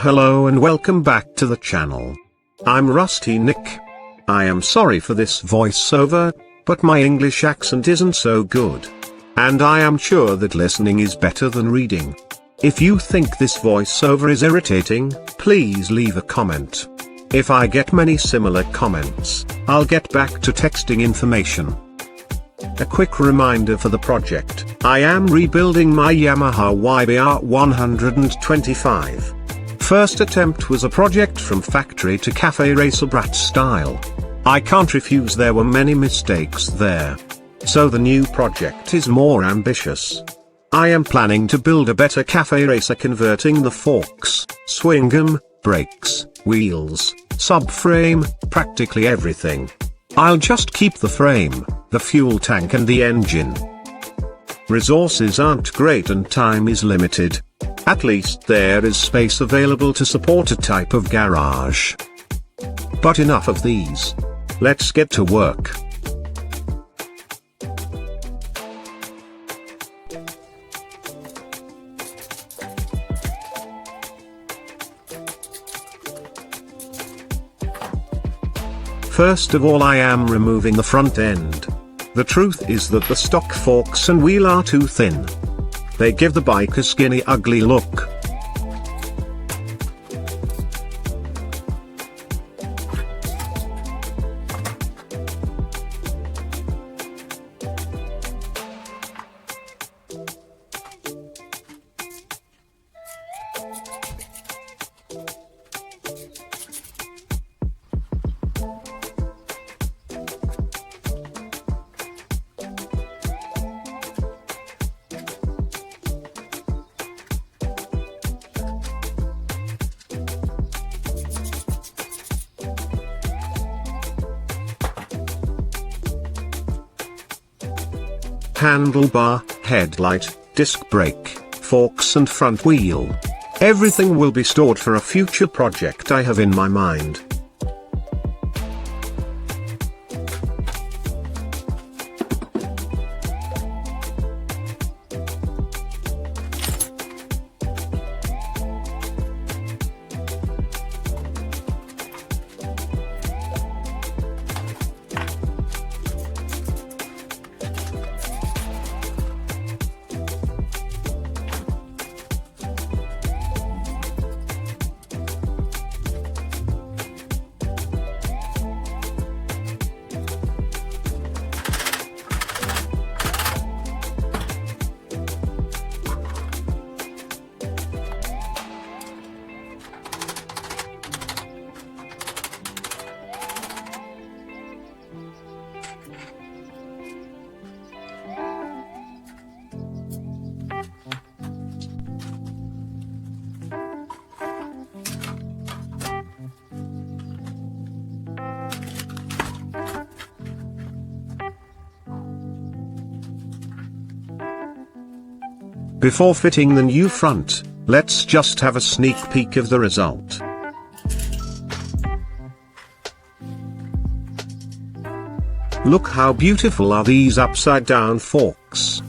Hello and welcome back to the channel. I'm Rusty Nick. I am sorry for this voiceover, but my English accent isn't so good. And I am sure that listening is better than reading. If you think this voiceover is irritating, please leave a comment. If I get many similar comments, I'll get back to texting information. A quick reminder for the project: I am rebuilding my Yamaha YBR 125. First attempt was a project from factory to cafe racer brat style. I can't refuse there were many mistakes there. So the new project is more ambitious. I am planning to build a better cafe racer, converting the forks, swingarm, brakes, wheels, subframe, practically everything. I'll just keep the frame, the fuel tank and the engine. Resources aren't great and time is limited. At least there is space available to support a type of garage. But enough of these. Let's get to work. First of all, I am removing the front end. The truth is that the stock forks and wheel are too thin. They give the bike a skinny, ugly look. Handlebar, headlight, disc brake, forks and front wheel. Everything will be stored for a future project I have in my mind. Before fitting the new front, let's just have a sneak peek of the result. Look how beautiful are these upside down forks.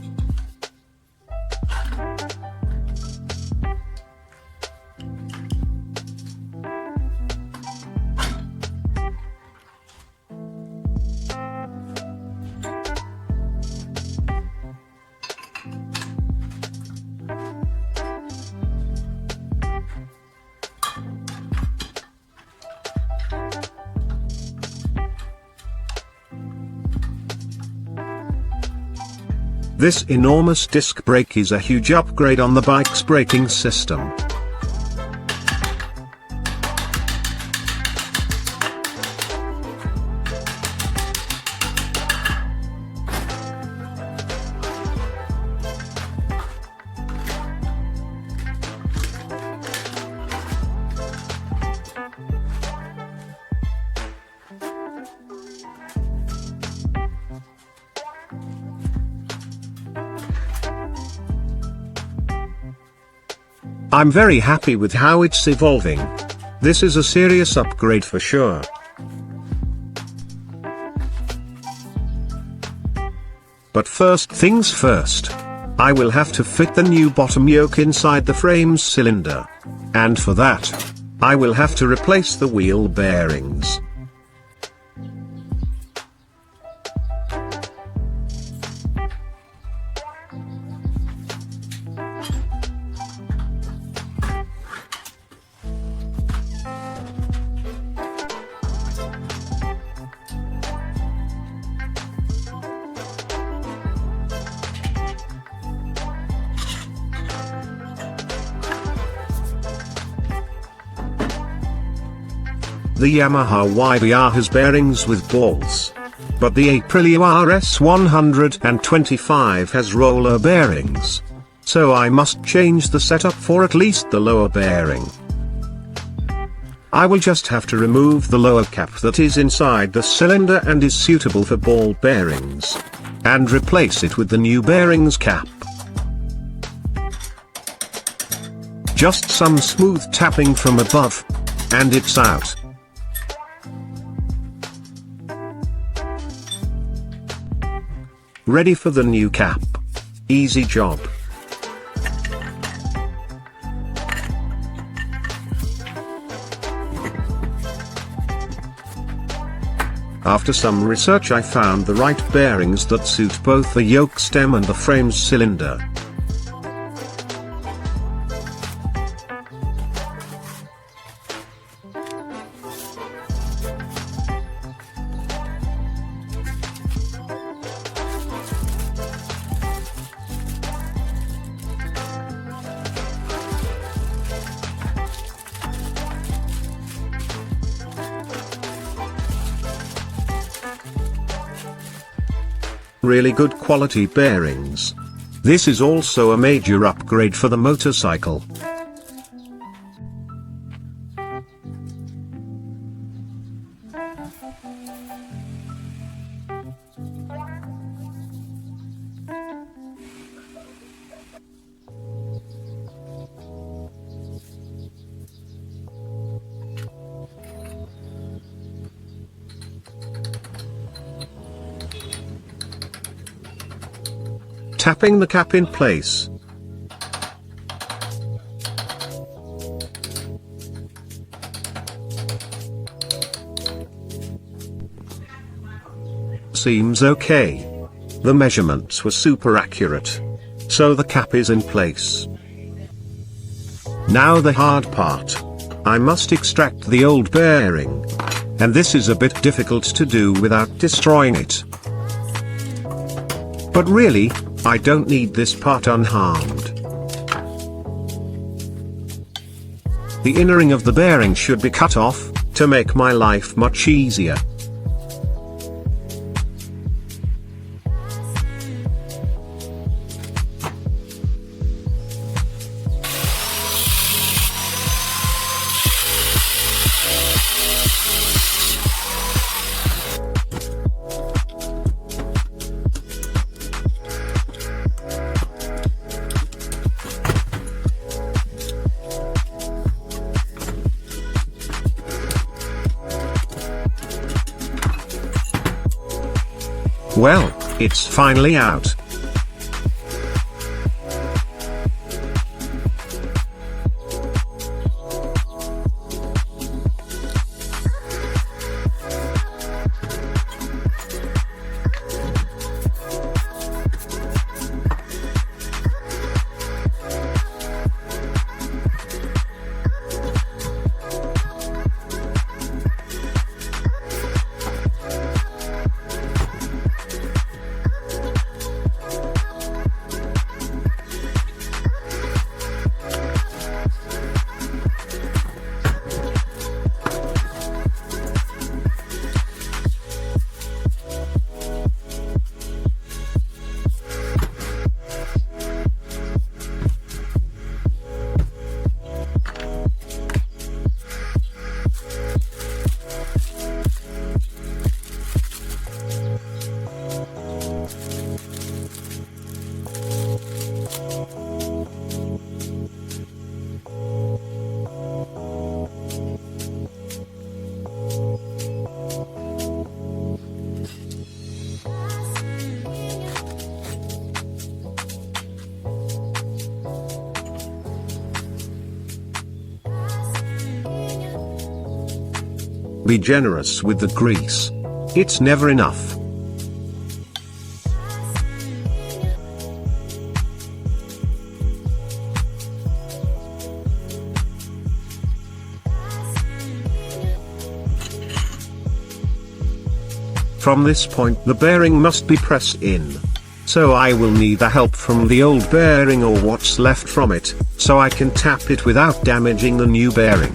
This enormous disc brake is a huge upgrade on the bike's braking system. I'm very happy with how it's evolving. This is a serious upgrade for sure. But first things first. I will have to fit the new bottom yoke inside the frame's cylinder. And for that, I will have to replace the wheel bearings. The Yamaha YBR has bearings with balls. But the Aprilia RS 125 has roller bearings. So I must change the setup for at least the lower bearing. I will just have to remove the lower cap that is inside the cylinder and is suitable for ball bearings, and replace it with the new bearings cap. Just some smooth tapping from above, and it's out. Ready for the new cap. Easy job. After some research I found the right bearings that suit both the yoke stem and the frame's cylinder. Really good quality bearings. This is also a major upgrade for the motorcycle. Tapping the cap in place. Seems okay. The measurements were super accurate. So the cap is in place. Now the hard part. I must extract the old bearing. And this is a bit difficult to do without destroying it. But really, I don't need this part unharmed. The inner ring of the bearing should be cut off, to make my life much easier. Well, it's finally out. be generous with the grease. It's never enough. From this point the bearing must be pressed in. So I will need the help from the old bearing or what's left from it, so I can tap it without damaging the new bearing.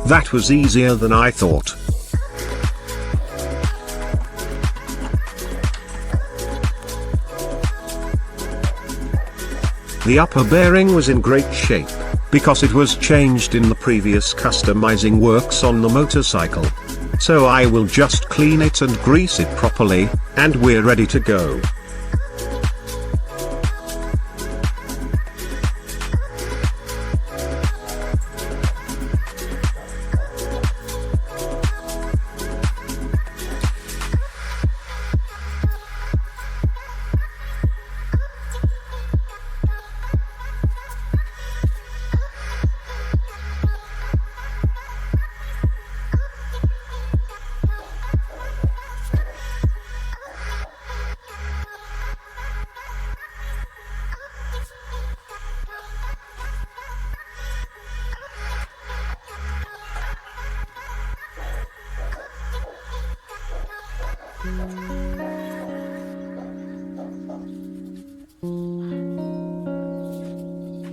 That was easier than I thought. The upper bearing was in great shape, because it was changed in the previous customizing works on the motorcycle. So I will just clean it and grease it properly, and we're ready to go.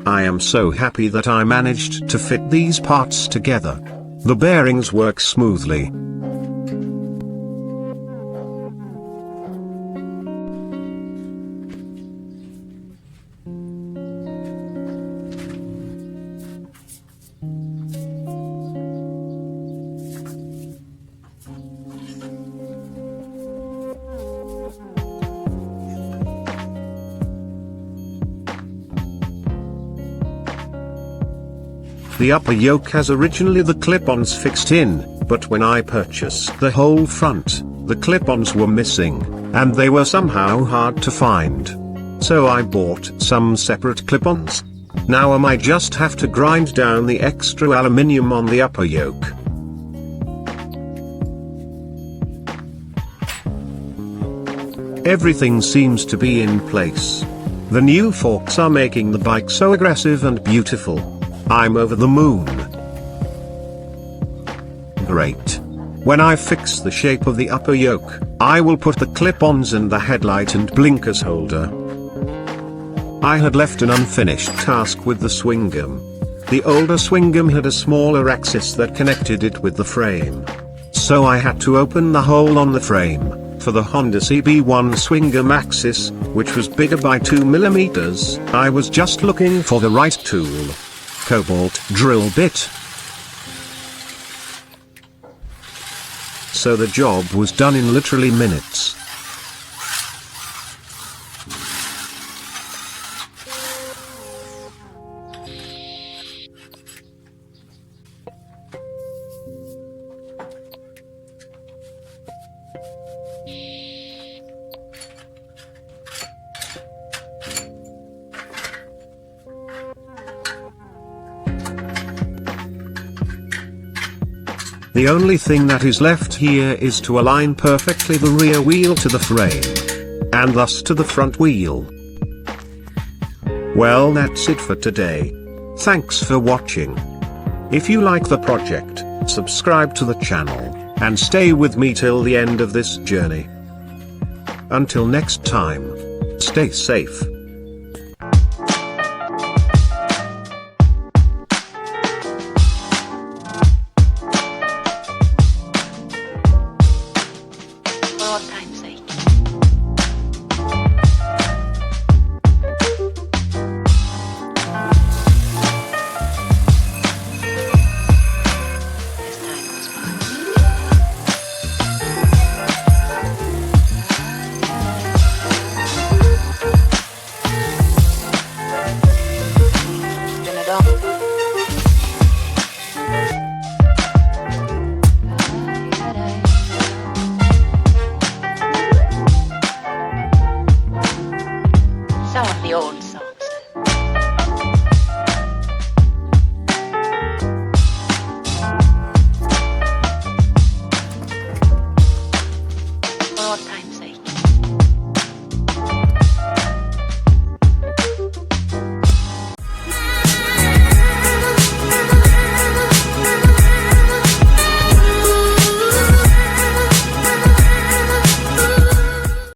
I am so happy that I managed to fit these parts together. The bearings work smoothly. The upper yoke has originally the clip-ons fixed in, but when I purchased the whole front, the clip-ons were missing, and they were somehow hard to find. So I bought some separate clip-ons. Now I just have to grind down the extra aluminium on the upper yoke. Everything seems to be in place. The new forks are making the bike so aggressive and beautiful. I'm over the moon. Great. When I fix the shape of the upper yoke, I will put the clip-ons and the headlight and blinkers holder. I had left an unfinished task with the Swingarm. The older Swingarm had a smaller axis that connected it with the frame. So I had to open the hole on the frame. For the Honda CB1 Swingarm axis, which was bigger by 2 mm, I was just looking for the right tool. Cobalt drill bit. So the job was done in literally minutes. The only thing that is left here is to align perfectly the rear wheel to the frame, and thus to the front wheel. Well, that's it for today. Thanks for watching. If you like the project, subscribe to the channel, and stay with me till the end of this journey. Until next time, stay safe. the odds.